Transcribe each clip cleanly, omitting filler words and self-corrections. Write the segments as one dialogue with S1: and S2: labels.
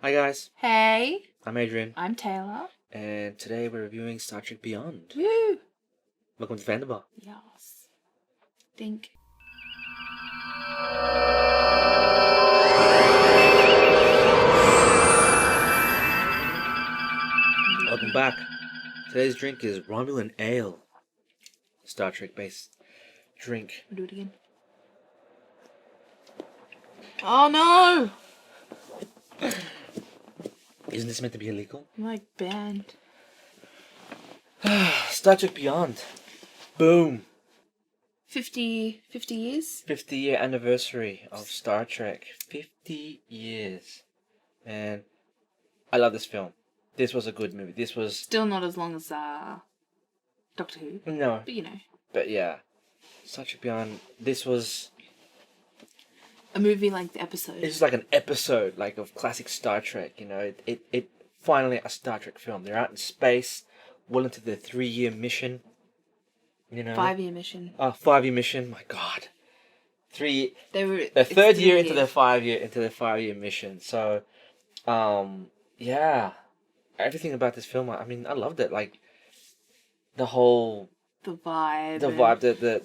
S1: Hi guys,
S2: Hey,
S1: I'm Adrian,
S2: I'm Taylor.
S1: and today we're reviewing Star Trek Beyond.
S2: Woo!
S1: Welcome to Vanderbar.
S2: Yes. Think.
S1: Welcome back. Today's drink is Romulan Ale, Star Trek based drink.
S2: Do it again. Oh no!
S1: Isn't this meant to be illegal?
S2: I'm like banned.
S1: Star Trek Beyond. Boom.
S2: 50 years?
S1: 50-year anniversary of Star Trek. 50 years. Man, I love this film. This was a good movie. This was...
S2: Still not as long as Doctor Who.
S1: No.
S2: But you know.
S1: But yeah. Star Trek Beyond. This was...
S2: A movie like the episode.
S1: It's like an episode like of classic Star Trek, you know. It finally a Star Trek film. They're out in space, well into their 3-year mission. You know.
S2: 5-year mission.
S1: 5-year mission. My God.
S2: They were
S1: the third year
S2: years.
S1: into their 5-year mission. So, yeah, everything about this film. I mean, I loved it. Like the whole.
S2: The vibe,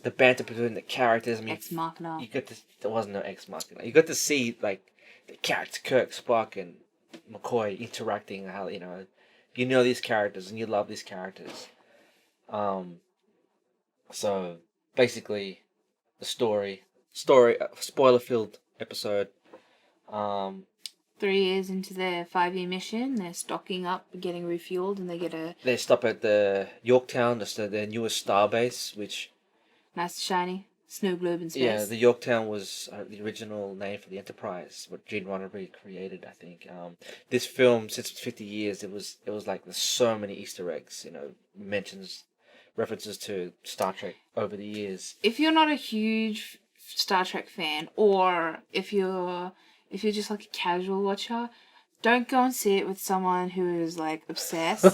S1: the banter between the characters. I mean,
S2: Ex Machina.
S1: There wasn't no Ex Machina. You got to see like the characters, Kirk, Spock, and McCoy interacting. How you know these characters and you love these characters. So basically, the story, spoiler filled episode.
S2: 3 years into their 5-year mission, they're stocking up, getting refueled, and
S1: They stop at the Yorktown, that's their newest starbase, which...
S2: Nice shiny snow globe in space.
S1: Yeah, the Yorktown was the original name for the Enterprise, what Gene Roddenberry created, I think. This film, since it's 50 years, it was like there's so many Easter eggs, references to Star Trek over the years.
S2: If you're not a huge Star Trek fan, or if you're just like a casual watcher, don't go and see it with someone who is like obsessed,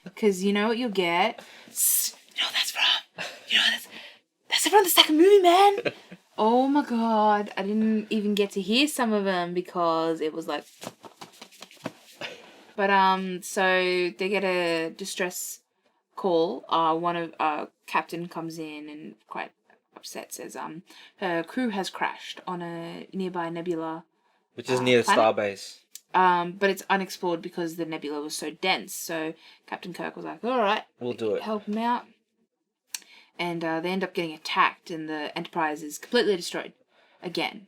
S2: because you know what you'll get. That's from the second movie, man. Oh my God, I didn't even get to hear some of them because it was like. But so they get a distress call. One of captain comes in and quite upset, says her crew has crashed on a nearby nebula.
S1: Which is near the starbase.
S2: But it's unexplored because the nebula was so dense. So Captain Kirk was like, all right,
S1: we'll do it.
S2: Help him out. And they end up getting attacked, and the Enterprise is completely destroyed. Again.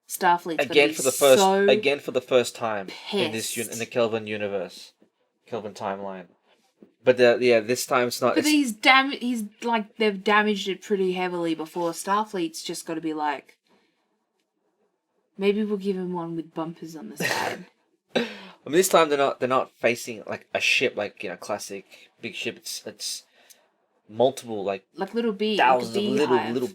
S2: Starfleet's
S1: again for the first time
S2: pissed.
S1: in the Kelvin universe. Kelvin timeline. But this time it's not.
S2: But they've damaged it pretty heavily before. Starfleet's just got to be like, maybe we'll give him one with bumpers on the side.
S1: I mean, this time they're not facing like a ship, like classic big ship. It's multiple like
S2: little bees,
S1: thousands of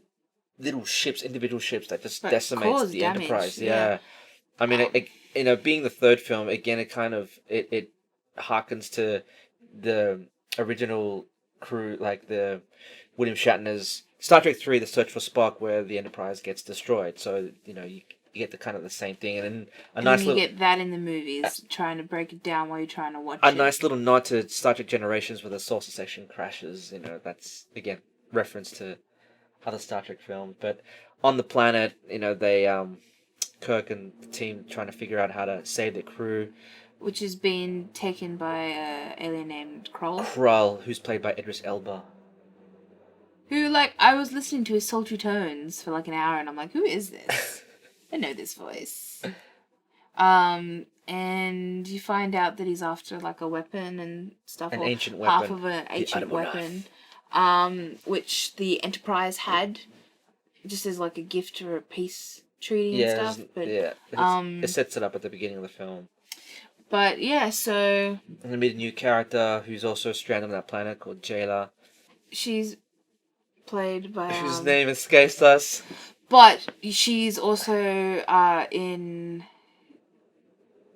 S1: little ships, individual ships that just decimates the
S2: damage,
S1: Enterprise. Yeah. I mean, being the third film again, it kind of it harkens to the original crew, like the William Shatner's Star Trek 3, The Search for Spock, where the Enterprise gets destroyed. So you get the kind of the same thing, and then
S2: you get that in the movies, trying to break it down while you're trying to watch
S1: a
S2: it.
S1: nice little nod to Star Trek Generations, where the saucer section crashes. That's again reference to other Star Trek films. But on the planet, they Kirk and the team trying to figure out how to save their crew,
S2: which has been taken by an alien named Krull.
S1: Krull, who's played by Idris Elba.
S2: Who, I was listening to his sultry tones for an hour, and I'm like, who is this? I know this voice. And you find out that he's after a weapon and stuff.
S1: An ancient
S2: weapon. Half
S1: weapon.
S2: of an ancient weapon. Which the Enterprise had just as a gift or a peace treaty and stuff. But
S1: it sets it up at the beginning of the film.
S2: But yeah, so
S1: and we meet a new character who's also stranded on that planet called Jayla. She's
S2: played by
S1: whose name escapes us.
S2: But she's also in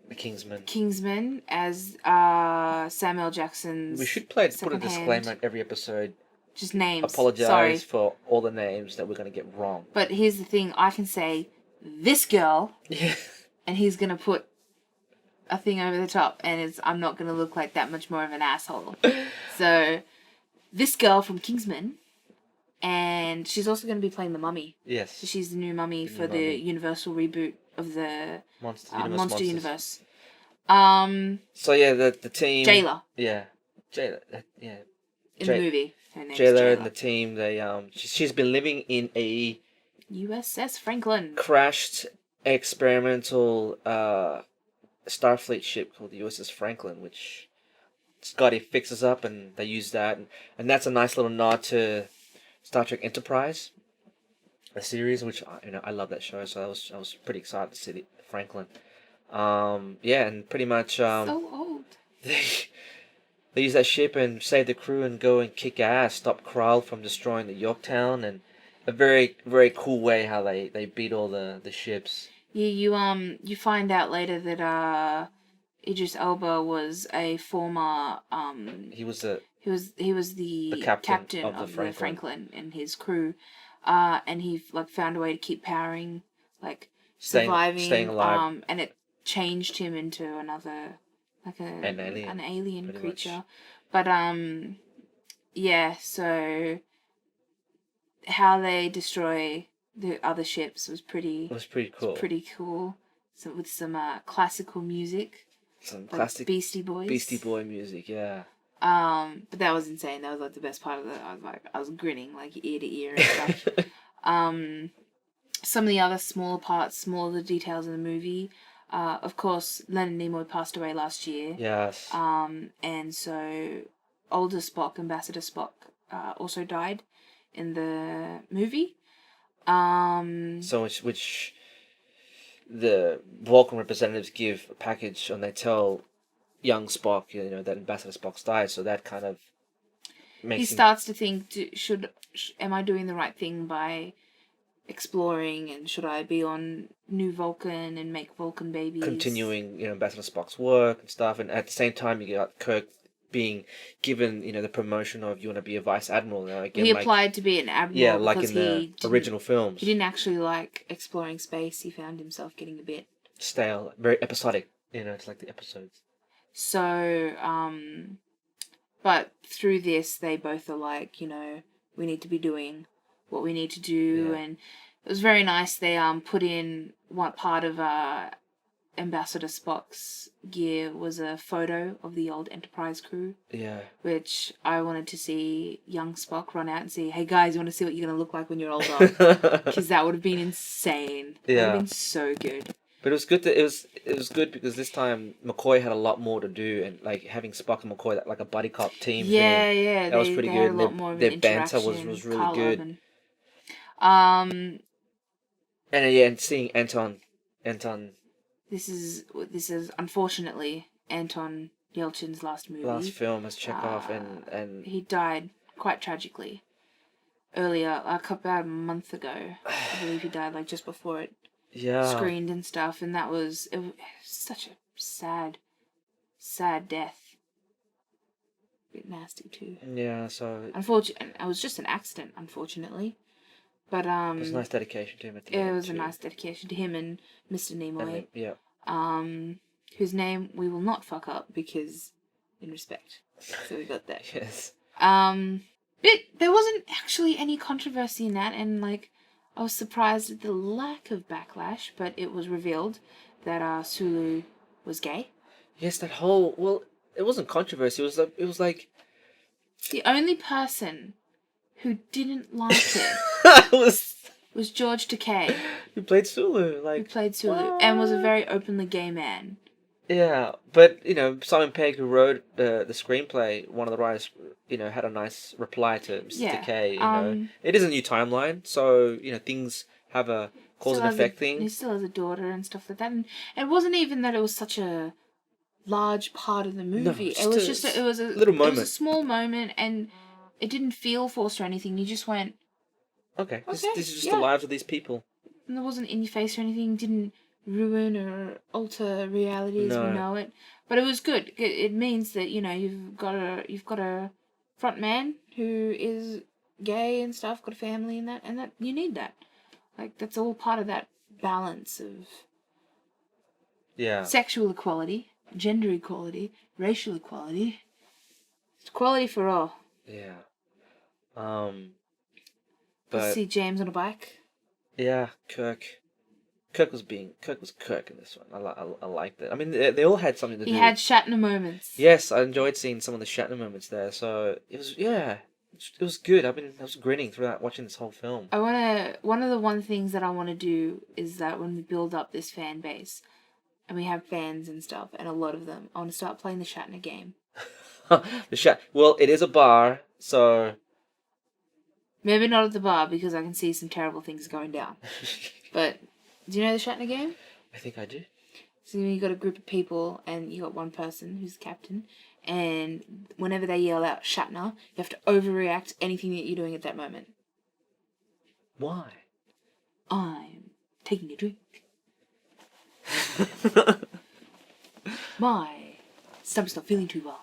S1: The Kingsman.
S2: Kingsman as Samuel Jackson's.
S1: We should put a disclaimer at every episode.
S2: Just names.
S1: Apologize for all the names that we're going to get wrong.
S2: But here's the thing: I can say this girl,
S1: yeah,
S2: and he's going to put a thing over the top, and I'm not going to look like that much more of an asshole. So, this girl from Kingsman, and she's also going to be playing the Mummy.
S1: Yes.
S2: So she's the new Mummy for the Universal reboot of the Monster Universe.
S1: So yeah, the team.
S2: Jayla.
S1: Yeah, Jayla. Yeah.
S2: In the movie, her name's
S1: Jayla and the team. They she's been living in a
S2: USS Franklin
S1: crashed experimental Starfleet ship called the USS Franklin, which Scotty fixes up, and they use that, and that's a nice little nod to Star Trek Enterprise, a series which I love that show, so I was pretty excited to see the Franklin. Yeah, and pretty much
S2: so old.
S1: They use that ship and save the crew and go and kick ass, stop Krall from destroying the Yorktown, and a very, very cool way how they beat all the ships.
S2: Yeah, you find out later that Idris Elba was a former
S1: he was the
S2: captain of the Franklin and his crew, and he found a way to keep powering, surviving,
S1: staying alive,
S2: and it changed him into another an alien creature. Much. But yeah, so how they destroy the other ships was pretty cool. So with some classical music,
S1: some classic
S2: Beastie
S1: Boy music, yeah.
S2: But that was insane. That was the best part of it. I was grinning ear to ear and stuff. Some of the other smaller details in the movie. Of course, Leonard Nimoy passed away last year.
S1: Yes.
S2: And so older Spock, Ambassador Spock, also died in the movie.
S1: So which the Vulcan representatives give a package, and they tell young Spock, that Ambassador Spock's died. So that kind of makes
S2: he starts to think, am I doing the right thing by exploring, and should I be on New Vulcan and make Vulcan babies?
S1: Continuing, Ambassador Spock's work and stuff, and at the same time you got Kirk being given, the promotion of you want to be a vice admiral. Again,
S2: he applied to be an admiral.
S1: Yeah, like in the original films.
S2: He didn't actually like exploring space. He found himself getting a bit
S1: stale, very episodic. It's like the episodes.
S2: So, but through this, they both are like, we need to be doing what we need to do, and it was very nice. They put in one part of Ambassador Spock's gear was a photo of the old Enterprise crew.
S1: Yeah.
S2: Which I wanted to see young Spock run out and say, "Hey guys, you want to see what you're gonna look like when you're older?" Because that would have been insane.
S1: Yeah.
S2: That would have been so good.
S1: But it was good. It was good because this time McCoy had a lot more to do, and having Spock and McCoy like a buddy cop team.
S2: Yeah,
S1: thing,
S2: yeah.
S1: That was pretty good.
S2: Had a lot more of
S1: their banter was really
S2: Carl
S1: good.
S2: Urban.
S1: And seeing Anton.
S2: This is unfortunately Anton Yelchin's last movie.
S1: Last film as Chekhov, and
S2: he died quite tragically. Earlier, about a month ago, I believe he died just before it screened and stuff, and it was such a sad death. A bit nasty too.
S1: Yeah, so
S2: unfortunately, it was just an accident, unfortunately. But
S1: it was a nice dedication to him at the end.
S2: It was a nice dedication to him and Mr. Nimoy.
S1: Yeah.
S2: Whose name we will not fuck up because in respect. So we got that.
S1: Yes.
S2: But there wasn't actually any controversy in that, and I was surprised at the lack of backlash, but it was revealed that Sulu was gay.
S1: Yes, that whole it wasn't controversy. It was like
S2: the only person who didn't like it was George Takei.
S1: Who played Sulu.
S2: Who played Sulu and was a very openly gay man.
S1: Yeah, but, Simon Pegg, who wrote the screenplay, one of the writers, had a nice reply to Mr. Takei, It is a new timeline, so, things have a cause and effect thing.
S2: He still has a daughter and stuff like that. And it wasn't even that it was such a large part of the movie.
S1: No,
S2: it was a
S1: little moment.
S2: It was a small moment, and it didn't feel forced or anything. You just went,
S1: okay. This is just the lives of these people.
S2: And it wasn't in your face or anything. Didn't ruin or alter reality as we know it. But it was good. It means that you've got a front man who is gay and stuff, got a family and that you need that. That's all part of that balance of sexual equality. gender equality, racial equality. It's equality for all.
S1: Yeah.
S2: Let's
S1: But
S2: see James on a bike.
S1: yeah, Kirk. Kirk was Kirk in this one. I liked it. I mean, they all had something to do.
S2: He had Shatner moments.
S1: Yes, I enjoyed seeing some of the Shatner moments there. So it was it was good. I was grinning throughout watching this whole film.
S2: One of the things that I wanna do is that when we build up this fan base, and we have fans and stuff, and a lot of them, I wanna start playing the Shatner game.
S1: Well, it is a bar, so
S2: Maybe not at the bar because I can see some terrible things going down. But do you know the Shatner game?
S1: I think I do.
S2: So you got a group of people and you got one person who's the captain, and whenever they yell out Shatner, you have to overreact anything that you're doing at that moment.
S1: Why?
S2: I'm taking a drink. My stomach's not feeling too well.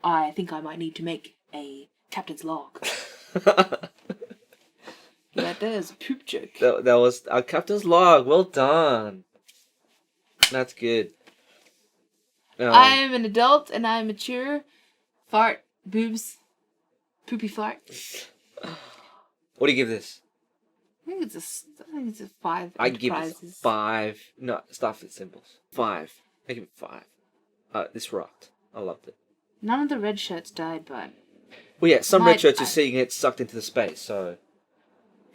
S2: I think I might need to make a captain's log. That is a poop joke.
S1: That was our captain's log. Well done. That's good.
S2: I am an adult and I'm mature. Fart, boobs, poopy fart.
S1: What do you give this?
S2: I think it's a 5.
S1: I give it 5. No, start with symbols. 5. I give it 5. This rocked. I loved it.
S2: None of the red shirts died, but...
S1: Well, yeah, some red shirts you're seeing get sucked into the space, so...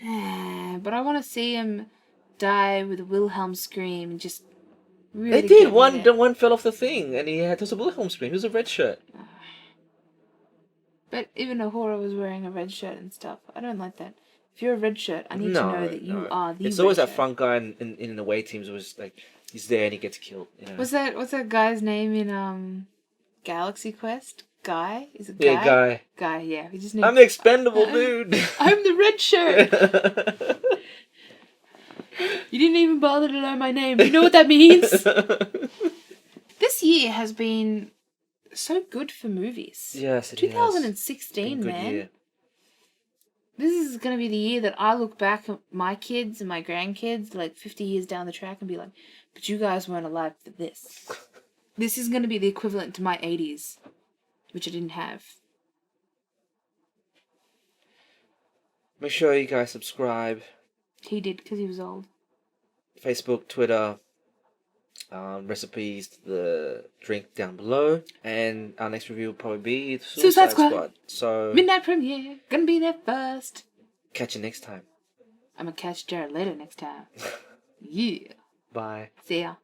S2: But I want to see him die with a Wilhelm scream and just really...
S1: They did! One fell off the thing, and he had a Wilhelm scream. He was a red shirt.
S2: But even Ahura was wearing a red shirt and stuff. I don't like that. If you're a red shirt, I need to know that you are the
S1: It's always
S2: red
S1: that front guy in the away teams was like, he's there and he gets killed. You know?
S2: What's that guy's name in Galaxy Quest? Guy? Is it Guy?
S1: Yeah, Guy.
S2: Guy, yeah. We just need...
S1: I'm the expendable dude.
S2: I'm the red shirt. You didn't even bother to learn my name. You know what that means? This year has been so good for movies.
S1: Yes, it
S2: 2016,
S1: has.
S2: man.
S1: Year.
S2: This is going to be the year that I look back at my kids and my grandkids like 50 years down the track and be like, but you guys weren't alive for this. This is going to be the equivalent to my 80s, which I didn't have.
S1: Make sure you guys subscribe.
S2: He did because he was old.
S1: Facebook, Twitter, recipes, the drink down below. And our next review will probably be Suicide Squad. So
S2: midnight premiere. Gonna be there first.
S1: Catch you next time.
S2: I'm gonna catch Jared later next time. Yeah.
S1: Bye.
S2: See ya.